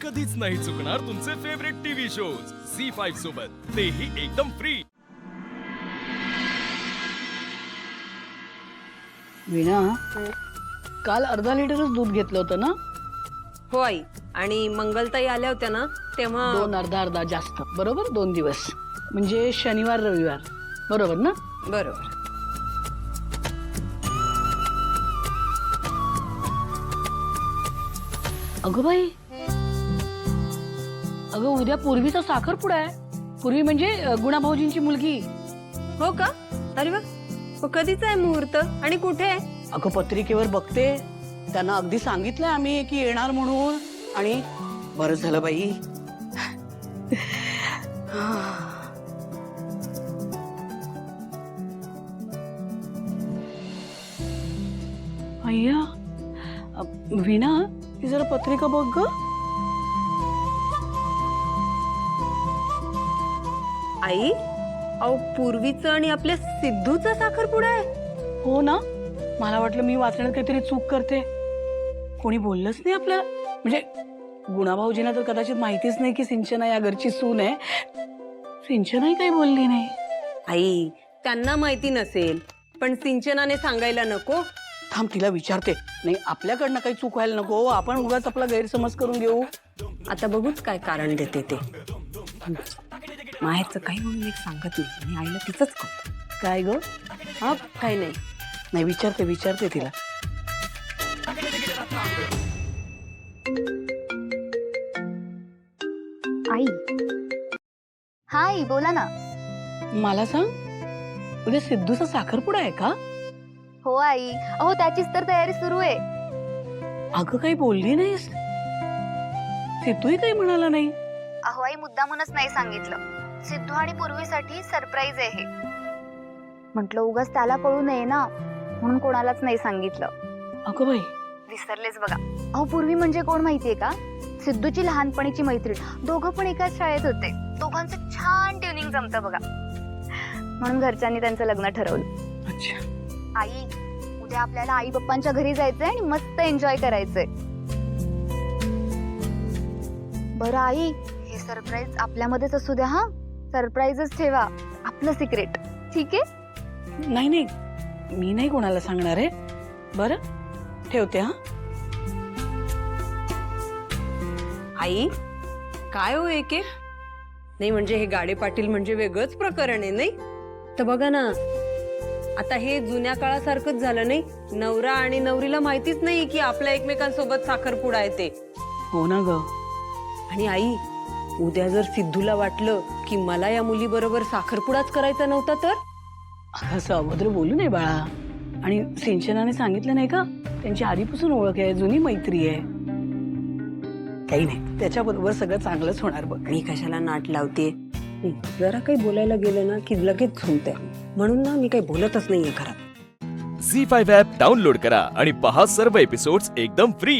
कधीच नाही चुकणार तुमचे फेवरेट टीव्ही शोज झी5 सोबत, तेही एकदम फ्री। वीणा, काल अर्धा लिटरच दूध घेतलं होतं ना? हो आई, आणि मंगलताई आल्या होत्या ना तेव्हा दोन अर्धा जास्त, बरोबर? 2 दिवस म्हणजे शनिवार रविवार, बरोबर ना? बरोबर। अगं बाई, अगं उद्या पूर्वीचा साखरपुडा आहे। पूर्वी म्हणजे गुणाभाऊजींची मुलगी। हो का? अरे वा, कधीच आहे मुहूर्त आणि कुठे आहे? अगं पत्रिकेवर बघते, त्यांना अगदी सांगितलंय आम्ही की येणार म्हणून, आणि बरं झालं बाई। अय्या, वीणा, ती जरा पत्रिका बघ ग। आई, अहो पूर्वीचं आणि आपल्या सिद्धूचा साखरपुडा आहे? हो ना, मला वाटलं मी वाचण्यात काहीतरी चूक करते। कोणी बोललंच नाही आपल्याला, म्हणजे गुणाभाऊजींना तर कदाचित माहितीच नाही की सिंचना या घरची सून आहे। सिंचनाही काही बोलली नाही। आई, त्यांना माहिती नसेल पण सिंचनाने सांगायला नको? थांब, तिला विचारते। नाही, आपल्याकडनं काही चूक व्हायला नको, आपण उगाच आपला गैरसमज करून घेऊ। आता बघूच काय कारण देते ते। माहेरचं काही म्हणून एक सांगत नाही आणि आईला तिचंच कळतं। काय ग? हा, काही नाही। नाही, विचारते तिला। आई, हाय, बोला ना। मला सांग, उद्या सिद्धूचा साखरपुडा आहे का? हो आई, अहो त्याचीच तर तयारी सुरू आहे। अगं काही बोलली नाहीस? सिद्धूही काही म्हणाला नाही? अहो आई, मुद्दामूनच नाही सांगितलं। सिद्धू आणि पूर्वीसाठी सरप्राईज आहे हे। म्हटलं उगाच त्याला कळू नये ना, म्हणून कोणालाच नाही सांगितलं। अगं बाई, विसरलेच बघा। अहो पूर्वी म्हणजे कोण माहितीये का? सिद्धूची लहानपणीची मैत्रीण, दोघं पण एकाच शाळेत होते। दोघांचं छान ट्युनिंग जमतं बघा, म्हणून घरच्यांनी त्यांचं लग्न ठरवलं। अच्छा। आई, उद्या आपल्याला आई पप्पांच्या घरी जायचंय आणि मस्त एन्जॉय करायचंय। बरं आई, हे सरप्राईज आपल्यामध्येच असू द्या हा। सरप्राईजच ठेवा, आपलं सिक्रेट, ठीक आहे? नाही, मी नाही कोणाला सांगणार आहे। बरं, ठेवते हा। आई, काय हो एक नाही, म्हणजे हे गाडे पाटील म्हणजे वेगळंच प्रकरण आहे नाही? तर बघा ना, आता हे जुन्या काळासारखंच झालं नाही? नवरा आणि नवरीला माहितीच नाही की आपल्या एकमेकांसोबत साखरपुडा आहे ते। हो ना ग। आणि आई, उद्या जर सिद्धूला वाटलं की मला या मुली बरोबर साखरपुडाच करायचा नव्हता तर? असं अभद्र बोलू नये बाळा। आणि सिंचनाने सांगितलं नाही का, त्यांची आधीपासून ओळख आहे, जुनी मैत्री आहे। काही नाही, त्याच्याबरोबर सगळं चांगलंच होणार बघ। मी कशाला नाट लावते? जरा काही बोलायला गेलं ना की लगेच झुमते, म्हणून ना मी काही बोलतच नाहीये घरात। झी5 ॲप डाउनलोड करा आणि पहा सर्व एपिसोड्स एकदम फ्री।